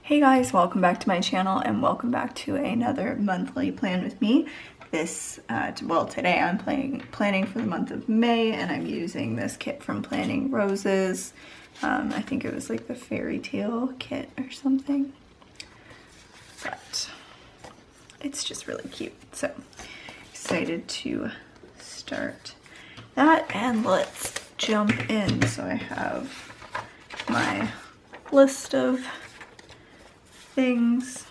Hey guys, welcome back to my channel and welcome back to another monthly plan with me. Today I'm planning for the month of May and I'm using this kit from Planning Roses. I think it was like the fairy tale kit or something, but it's just really cute. So excited to start that and let's jump in. So I have my list of things,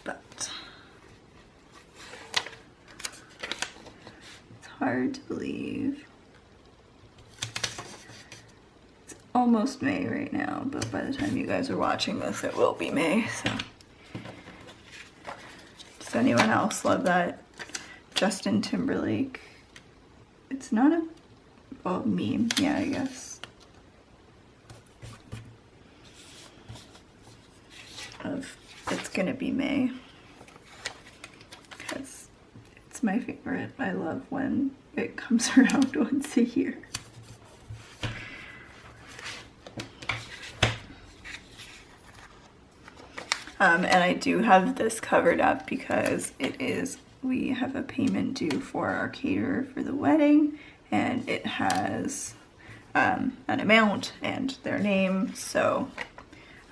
but it's hard to believe. It's almost May right now, but by the time you guys are watching this, it will be May, so. Does anyone else love that Justin Timberlake? It's not a, well, meme, yeah, I guess. Of it's gonna be May because it's my favorite. I love when it comes around once a year. And I do have this covered up because we have a payment due for our caterer for the wedding, and it has an amount and their name, so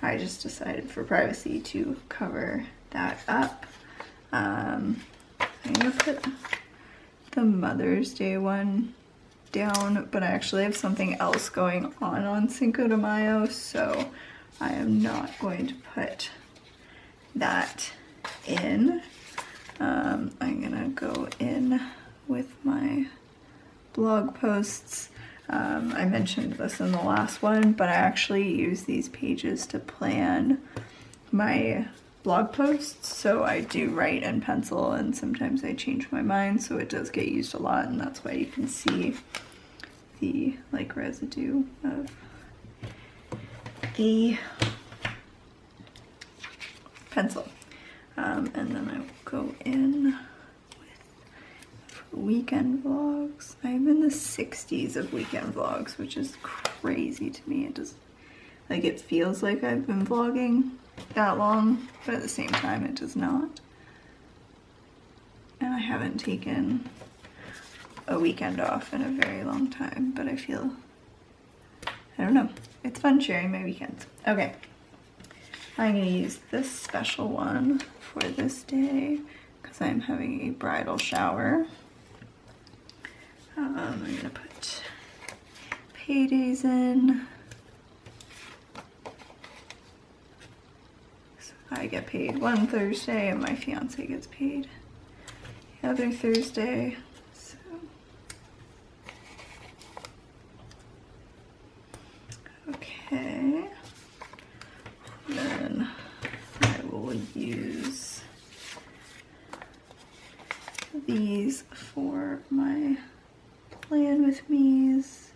I just decided for privacy to cover that up. I'm gonna put the Mother's Day one down, but I actually have something else going on Cinco de Mayo, so I am not going to put that in. I'm gonna go in with my blog posts. I mentioned this in the last one, but I actually use these pages to plan my blog posts. So I do write in pencil and sometimes I change my mind, so it does get used a lot, and that's why you can see the like residue of the pencil. And then I will go in weekend vlogs. I'm in the 60s of weekend vlogs, which is crazy to me. It just, like, it feels like I've been vlogging that long, but at the same time it does not. And I haven't taken a weekend off in a very long time, but I feel, I don't know, it's fun sharing my weekends. Okay, I'm gonna use this special one for this day because I'm having a bridal shower. I'm gonna put paydays in. So I get paid one Thursday and my fiance gets paid the other Thursday. So okay. Then I will use these for my plan with me's.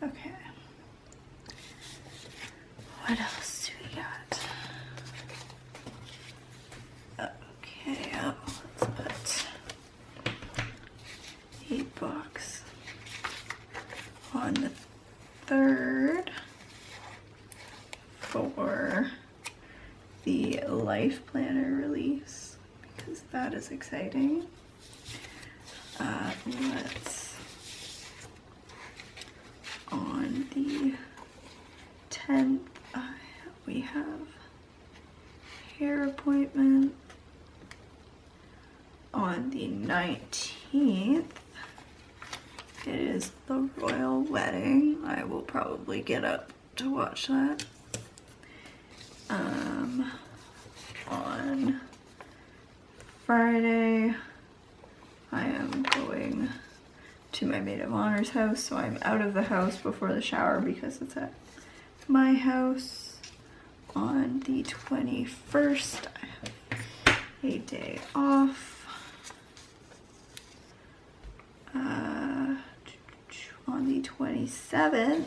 Okay. What else do we got? Okay, let's put a box on the 3rd for the Life Planner release because that is exciting. On the 10th, we have hair appointment. On the 19th, it is the royal wedding. I will probably get up to watch that. On Friday, I am going to my maid of honor's house, so I'm out of the house before the shower because it's at my house. On the 21st, I have a day off. On the 27th,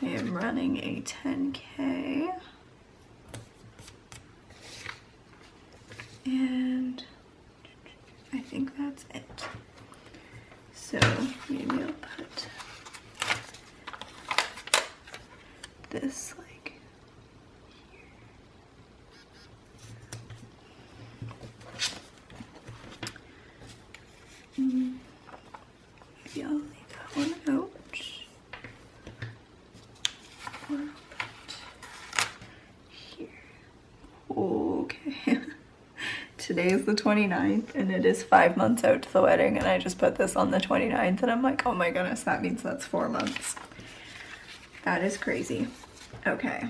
I am running a 10K. And I think that's it. So maybe I'll put this like here. Maybe I'll leave that one out. Or here. Okay. Today is the 29th and it is 5 months out to the wedding, and I just put this on the 29th and I'm like, oh my goodness, that means that's 4 months. That is crazy. Okay.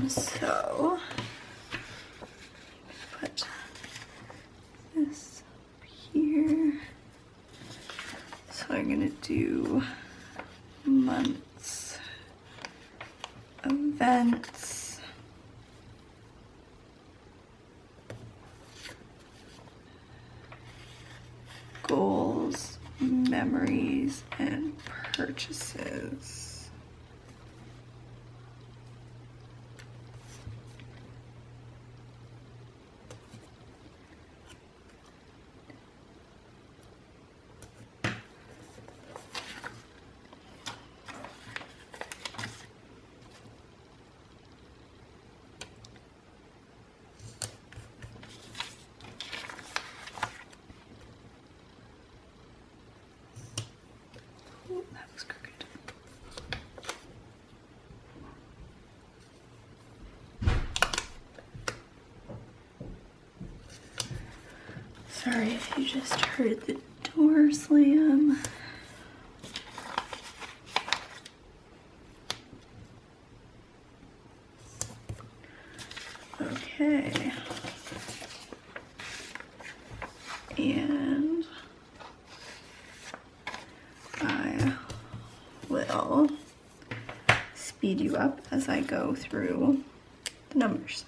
So put this up here. So I'm gonna do months, events, goals, memories, and purchases. That was crooked. Sorry if you just heard the door slam. Okay. And I will speed you up as I go through the numbers.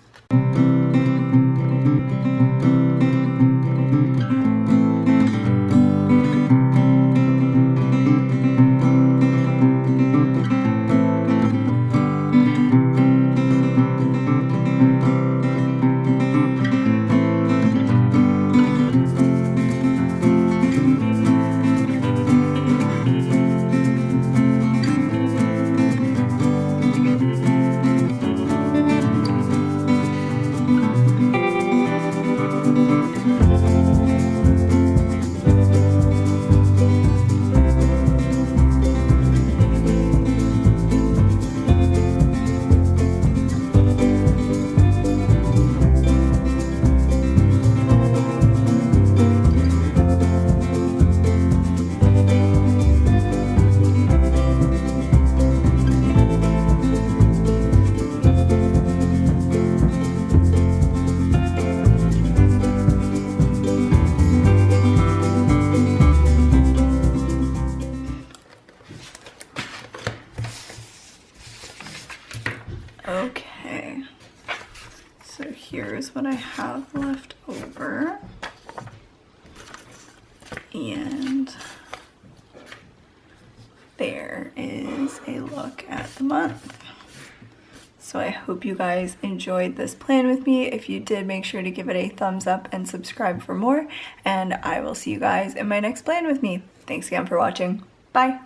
Okay, so here's what I have left over, and there is a look at the month. So I hope you guys enjoyed this plan with me. If you did, make sure to give it a thumbs up and subscribe for more, and I will see you guys in my next plan with me. Thanks again for watching. Bye!